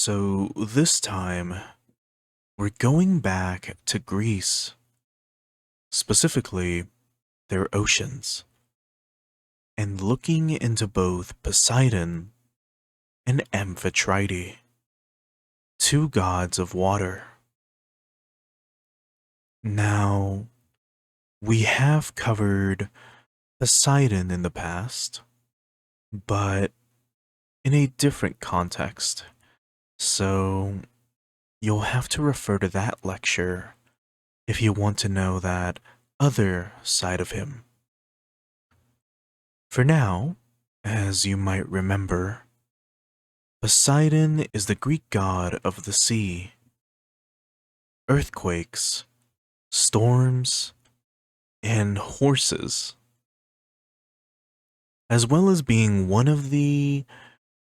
So this time, we're going back to Greece, specifically their oceans, and looking into both Poseidon and Amphitrite, two gods of water. Now, we have covered Poseidon in the past, but in a different context, so you'll have to refer to that lecture if you want to know that other side of him. For now, as you might remember, Poseidon is the Greek god of the sea, earthquakes, storms, and horses, as well as being one of the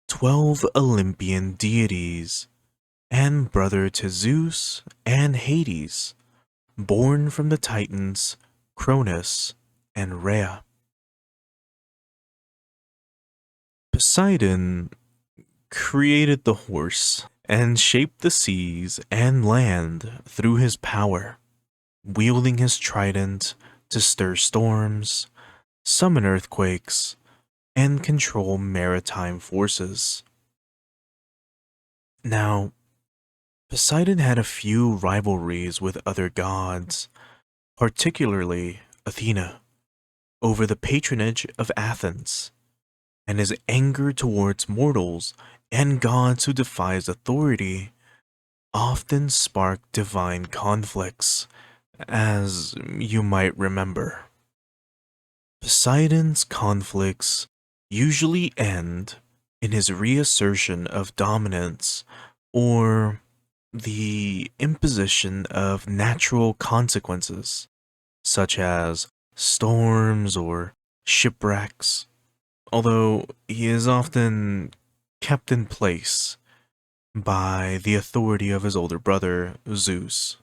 12 Olympian deities and brother to Zeus and Hades, born from the Titans Cronus and Rhea. Poseidon created the horse and shaped the seas and land through his power, wielding his trident to stir storms, summon earthquakes, and control maritime forces. Now, Poseidon had a few rivalries with other gods, particularly Athena, over the patronage of Athens, and his anger towards mortals and gods who defy his authority often sparked divine conflicts, as you might remember. Poseidon's conflicts usually end in his reassertion of dominance or the imposition of natural consequences, such as storms or shipwrecks, although he is often kept in place by the authority of his older brother, Zeus.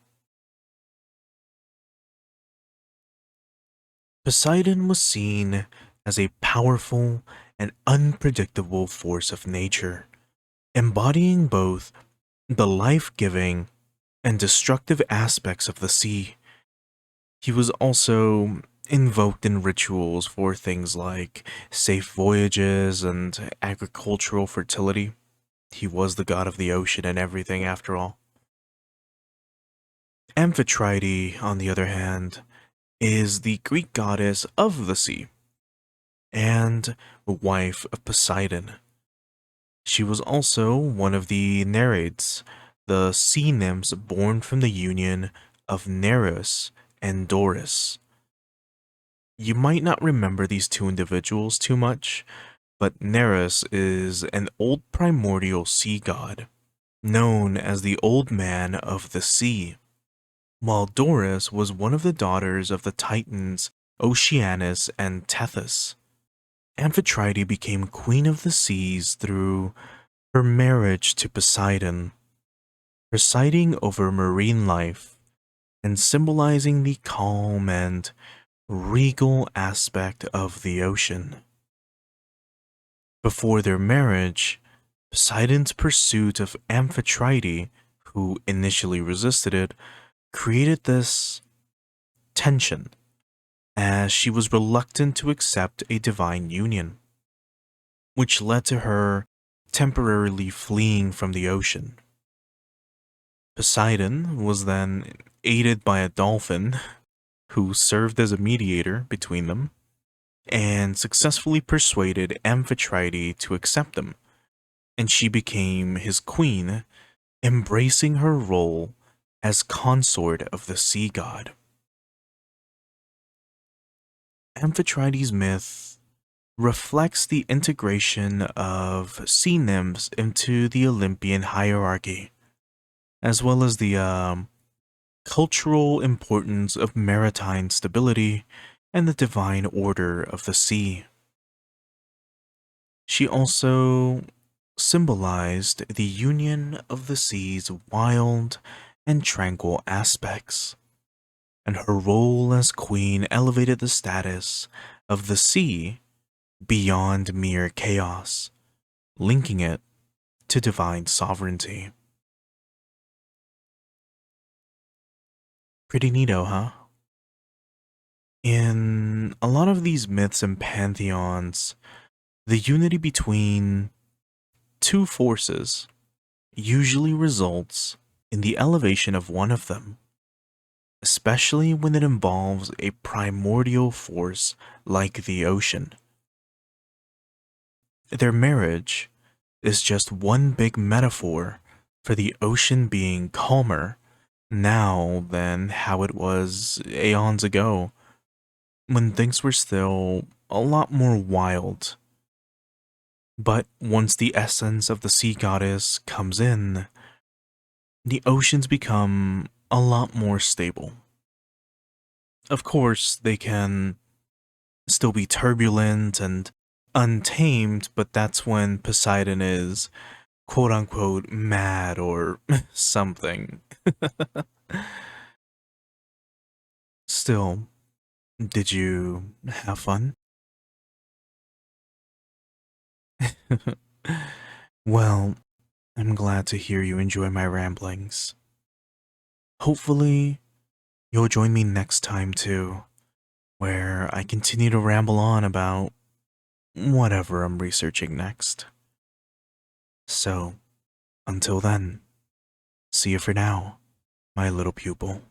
Poseidon was seen as a powerful and unpredictable force of nature, embodying both the life-giving and destructive aspects of the sea. He was also invoked in rituals for things like safe voyages and agricultural fertility. He was the god of the ocean and everything, after all. Amphitrite, on the other hand, is the Greek goddess of the sea and wife of Poseidon. She was also one of the Nereids, the sea nymphs born from the union of Nereus and Doris. You might not remember these two individuals too much, but Nereus is an old primordial sea god, known as the Old Man of the Sea, while Doris was one of the daughters of the Titans Oceanus and Tethys. Amphitrite became queen of the seas through her marriage to Poseidon, presiding over marine life and symbolizing the calm and regal aspect of the ocean. Before their marriage, Poseidon's pursuit of Amphitrite, who initially resisted it, created this tension, as she was reluctant to accept a divine union, which led to her temporarily fleeing from the ocean. Poseidon was then aided by a dolphin, who served as a mediator between them, and successfully persuaded Amphitrite to accept him, and she became his queen, embracing her role as consort of the sea god. Amphitrite's myth reflects the integration of sea nymphs into the Olympian hierarchy, as well as the cultural importance of maritime stability and the divine order of the sea. She also symbolized the union of the sea's wild and tranquil aspects, and her role as queen elevated the status of the sea beyond mere chaos, linking it to divine sovereignty. Pretty neato, huh? In a lot of these myths and pantheons, the unity between two forces usually results in the elevation of one of them, especially when it involves a primordial force like the ocean. Their marriage is just one big metaphor for the ocean being calmer now than how it was aeons ago, when things were still a lot more wild. But once the essence of the sea goddess comes in, the oceans become a lot more stable. Of course, they can still be turbulent and untamed, but that's when Poseidon is quote unquote mad or something. Still, did you have fun? Well, I'm glad to hear you enjoy my ramblings. Hopefully, you'll join me next time too, where I continue to ramble on about whatever I'm researching next. So, until then, see you for now, my little pupil.